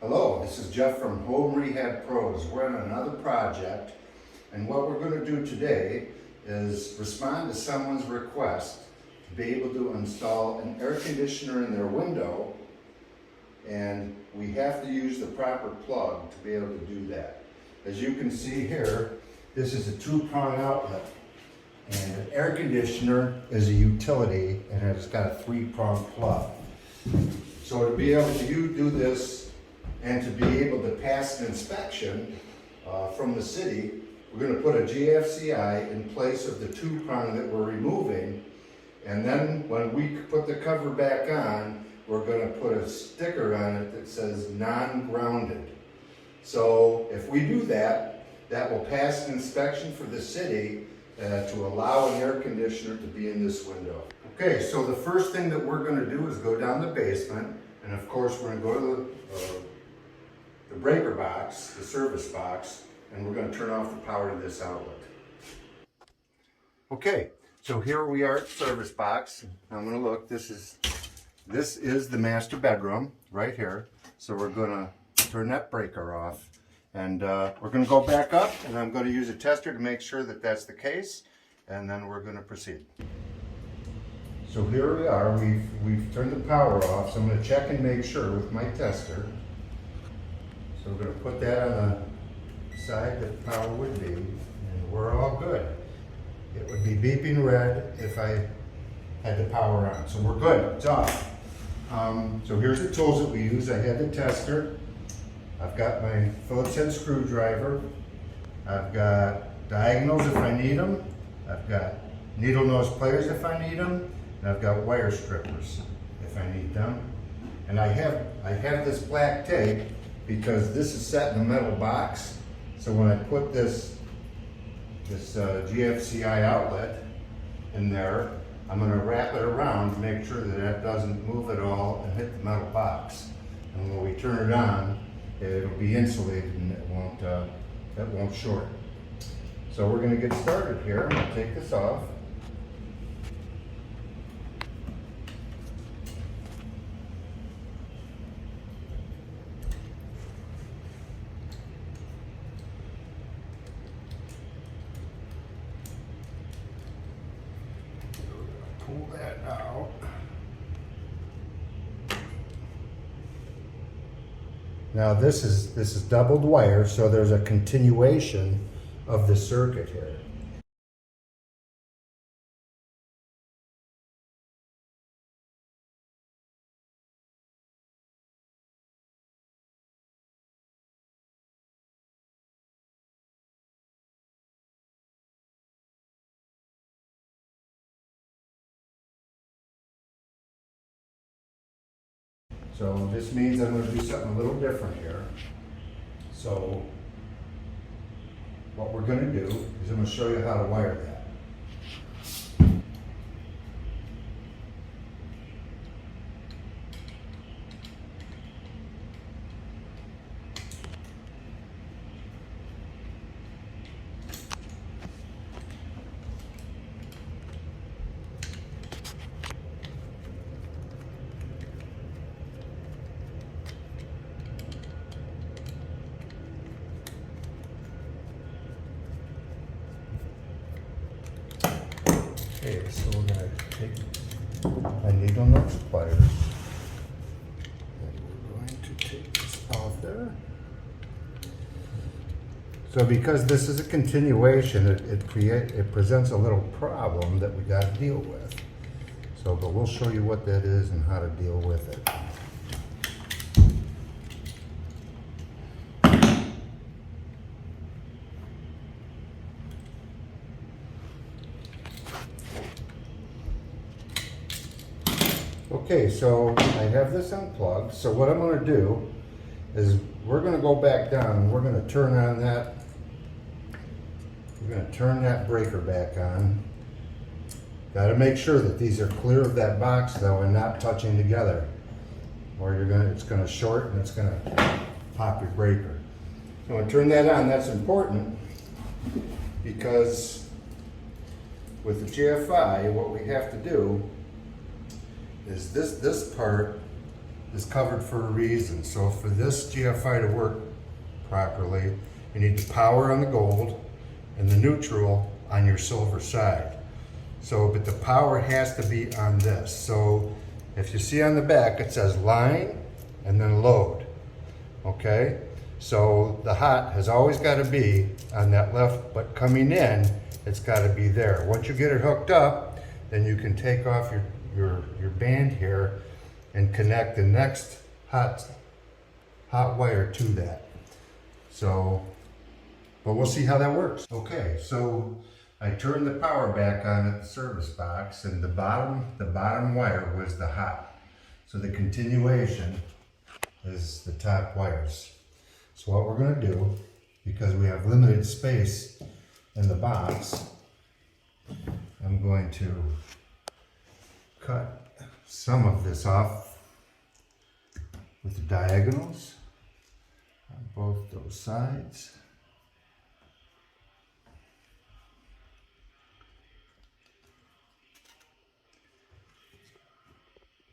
Hello, this is Jeff from Home Rehab Pros. We're on another project, and what we're going to do today is respond to someone's request to be able to install an air conditioner in their window, and we have to use the proper plug to be able to do that. As you can see here, this is a 2-prong outlet, and an air conditioner is a utility, and it's got a 3-prong plug. So to be able to do this and to be able to pass an inspection from the city, we're going to put a GFCI in place of the 2-prong that we're removing, and then when we put the cover back on, we're going to put a sticker on it that says non-grounded. So if we do that, that will pass an inspection for the city to allow an air conditioner to be in this window. Okay, so the first thing that we're going to do is go down the basement, and of course we're going to go to the breaker box, the service box, and we're going to turn off the power to this outlet. Okay, so here we are at the service box. I'm going to look. This is the master bedroom right here. So we're going to turn that breaker off. And we're going to go back up, and I'm going to use a tester to make sure that that's the case, and then we're going to proceed. So here we are. We've turned the power off, so I'm going to check and make sure with my tester. So we're going to put that on the side that the power would be, and we're all good. It would be beeping red if I had the power on. So we're good. It's off. So here's the tools that we use. I had the tester. I've got my Phillips head screwdriver. I've got diagonals if I need them. I've got needle nose pliers if I need them. And I've got wire strippers if I need them. And I have this black tape because this is set in a metal box. So when I put this GFCI outlet in there, I'm going to wrap it around to make sure that that doesn't move at all and hit the metal box. And when we turn it on, it'll be insulated and it won't short. So we're going to get started here. I'm going to take this off. Pull that out. Now this is doubled wire, so there's a continuation of the circuit here. So this means I'm going to do something a little different here. So what we're going to do is I'm going to show you how to wire that. Okay, so we're going to take my needle nose pliers, and we're going to take this off there. So because this is a continuation, it presents a little problem that we got to deal with. So, but we'll show you what that is and how to deal with it. Okay, so I have this unplugged. So what I'm going to do is we're going to go back down and we're going to turn on that. We're going to turn that breaker back on. Got to make sure that these are clear of that box though and not touching together, or it's going to short and it's going to pop your breaker. So when I turn that on, that's important because with the GFI, what we have to do is this part is covered for a reason. So for this GFI to work properly, you need the power on the gold and the neutral on your silver side. So, but the power has to be on this. So if you see on the back, it says line and then load, okay? So the hot has always got to be on that left, but coming in, it's got to be there. Once you get it hooked up, then you can take off your band here and connect the next hot wire to that. So, but we'll see how that works. Okay, so I turned the power back on at the service box, and the bottom wire was the hot. So the continuation is the top wires. So what we're gonna do, because we have limited space in the box, I'm going to cut some of this off with the diagonals on both those sides.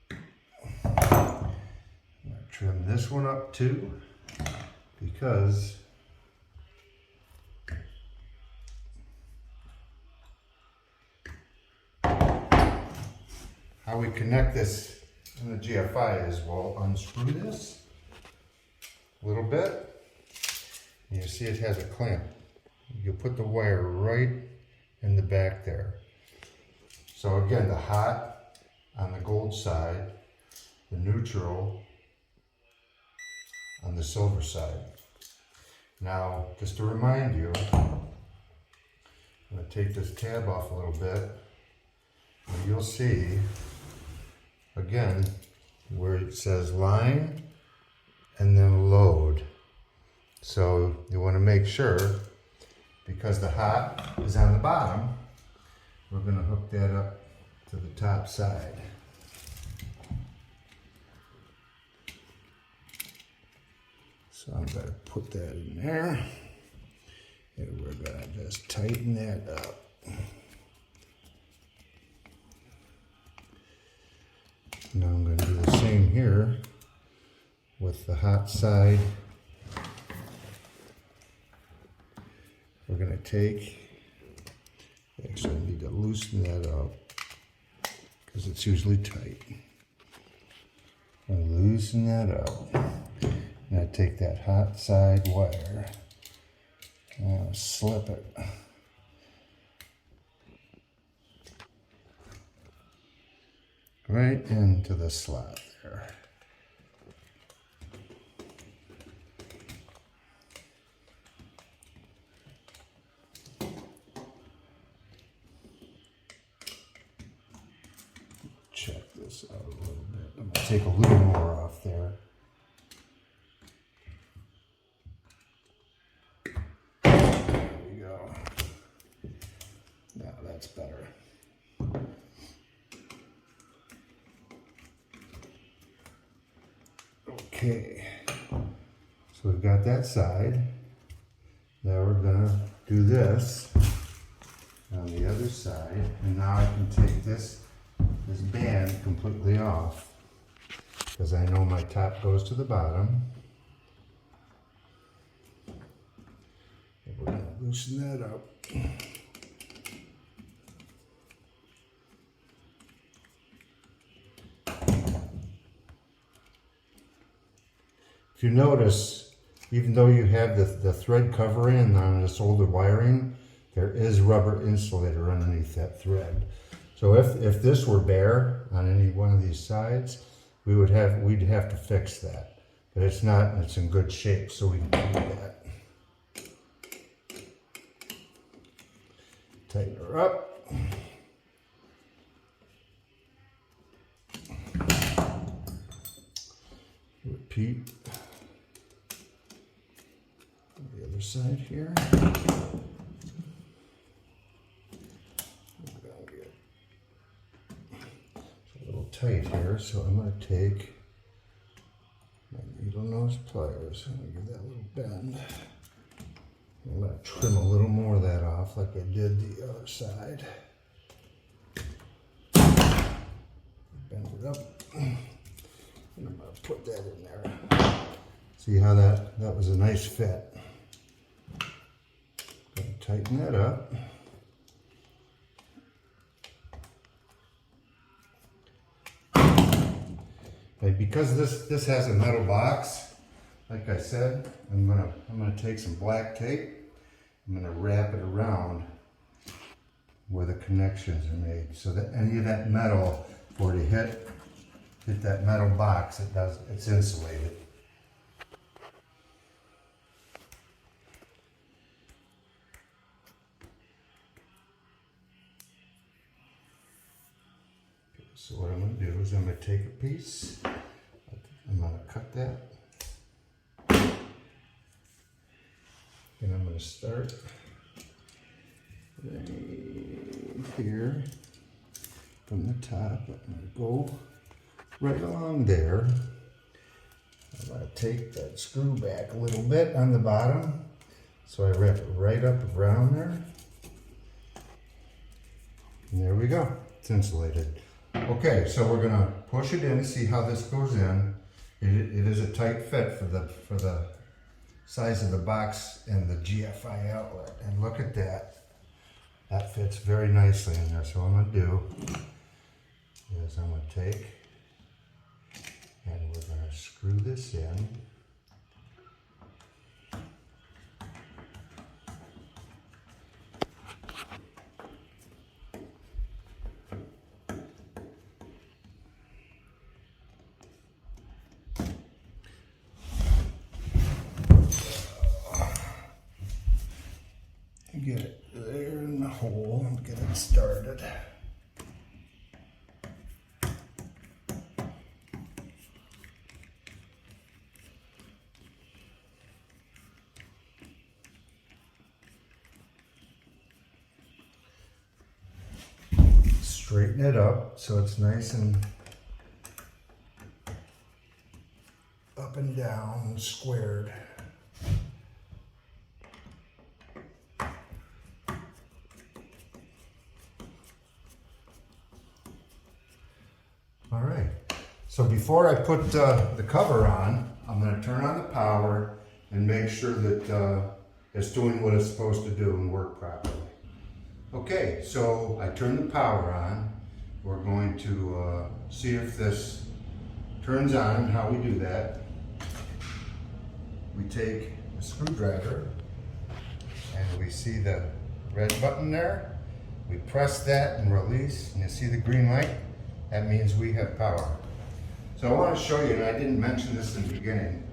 I'm going to trim this one up too, because how we connect this in the GFI is we'll unscrew this a little bit. And you see it has a clamp. You put the wire right in the back there. So again, the hot on the gold side, the neutral on the silver side. Now, just to remind you, I'm going to take this tab off a little bit, and you'll see again where it says line and then load. So you want to make sure, because the hot is on the bottom, we're going to hook that up to the top side. So I'm going to put that in there, and we're going to just tighten that up. Now I'm going to do the same here with the hot side. We're going to take, actually I need to loosen that up because it's usually tight. I'm going to loosen that up. Now take that hot side wire and I'll slip it. Right into the slot there. Check this out a little bit. I'm going to take a little more off there. There we go. Now that's better. Okay, so we've got that side. Now we're gonna do this on the other side, and now I can take this band completely off, because I know my top goes to the bottom. And we're gonna loosen that up. If you notice, even though you have the thread covering on this older wiring, there is rubber insulator underneath that thread. So if this were bare on any one of these sides, we'd have to fix that. But it's not, and it's in good shape, so we can do that. Tighten her up. Repeat. The other side here. It's a little tight here, so I'm going to take my needle nose pliers and give that a little bend. I'm going to trim a little more of that off like I did the other side. Bend it up. And I'm going to put that in there. See how that was a nice fit. Gonna tighten that up. Okay, because this has a metal box, like I said, I'm gonna take some black tape. I'm gonna wrap it around where the connections are made, so that any of that metal, were to hit that metal box, it's insulated. Okay, so what I'm going to do is I'm going to take a piece, I'm going to cut that, and I'm going to start right here from the top. I'm going to go right along there. I'm going to take that screw back a little bit on the bottom, so I wrap it right up around there. And there we go, it's insulated. Okay, so we're going to push it in, see how this goes in. It is a tight fit for the size of the box and the GFI outlet. And look at that. That fits very nicely in there. So what I'm going to do is I'm going to take and we're going to screw this in. Get it there in the hole and get it started. Straighten it up so it's nice and up and down and squared. All right, so before I put the cover on, I'm going to turn on the power and make sure that it's doing what it's supposed to do and work properly. Okay, so I turned the power on. We're going to see if this turns on. How we do that, we take a screwdriver and we see the red button there. We press that and release, and you see the green light? That means we have power. So I want to show you, and I didn't mention this in the beginning,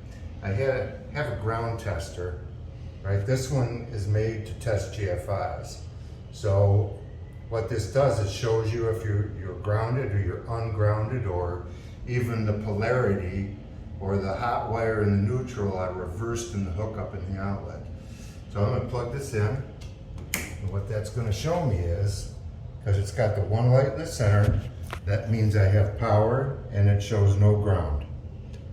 I have a ground tester, right? This one is made to test GFIs. So what this does, it shows you if you're grounded or you're ungrounded, or even the polarity or the hot wire and the neutral are reversed in the hookup in the outlet. So I'm going to plug this in, and what that's going to show me is, because it's got the one light in the center, that means I have power and it shows no ground.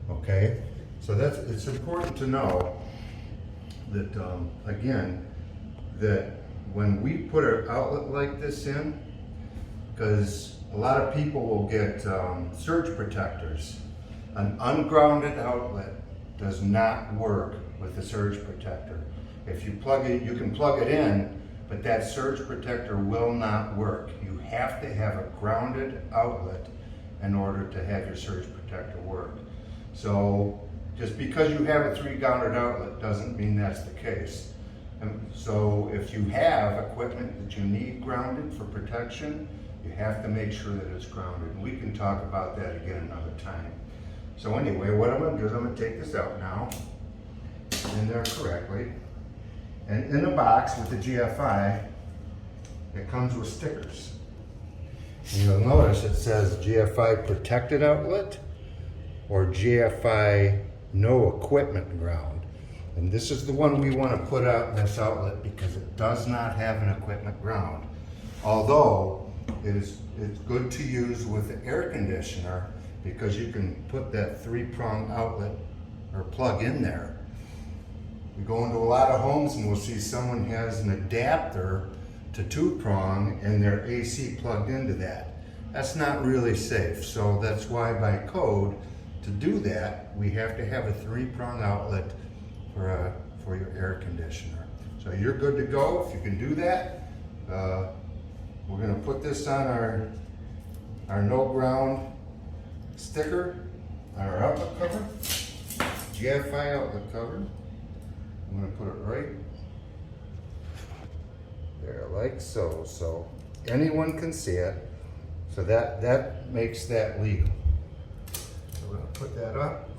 Okay, so it's important to know that again, that when we put an outlet like this in, because a lot of people will get surge protectors, an ungrounded outlet does not work with a surge protector. If you plug it, you can plug it in, but that surge protector will not work. You have to have a grounded outlet in order to have your surge protector work. So just because you have a 3-grounded outlet doesn't mean that's the case. And so if you have equipment that you need grounded for protection, you have to make sure that it's grounded. And we can talk about that again another time. So anyway, what I'm going to do is I'm going to take this out now, in there correctly. And in the box with the GFI, it comes with stickers. And you'll notice it says GFI protected outlet or GFI no equipment ground. And this is the one we want to put out in this outlet because it does not have an equipment ground. Although it's good to use with the air conditioner because you can put that 3-prong outlet or plug in there. We go into a lot of homes and we'll see someone has an adapter to 2-prong and their AC plugged into that. That's not really safe. So that's why by code, to do that, we have to have a 3-prong outlet for your air conditioner. So you're good to go if you can do that. We're going to put this on our no ground sticker, our outlet cover, GFCI outlet cover. I'm going to put it right there like so, so anyone can see it. So that makes that legal. So we're going to put that up.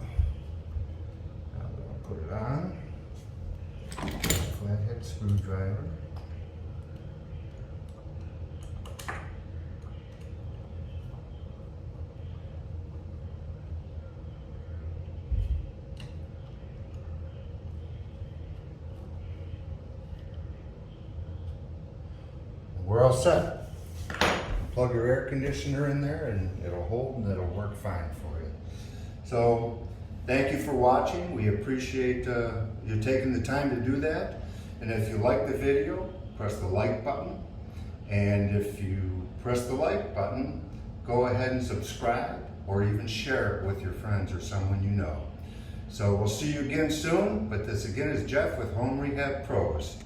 I'm going to put it on. Flathead screwdriver. We're all set. Plug your air conditioner in there and it'll hold and it'll work fine for you. So thank you for watching. We appreciate you taking the time to do that. And if you like the video, press the like button. And if you press the like button, go ahead and subscribe or even share it with your friends or someone you know. So we'll see you again soon. But this again is Jeff with Home Rehab Pros.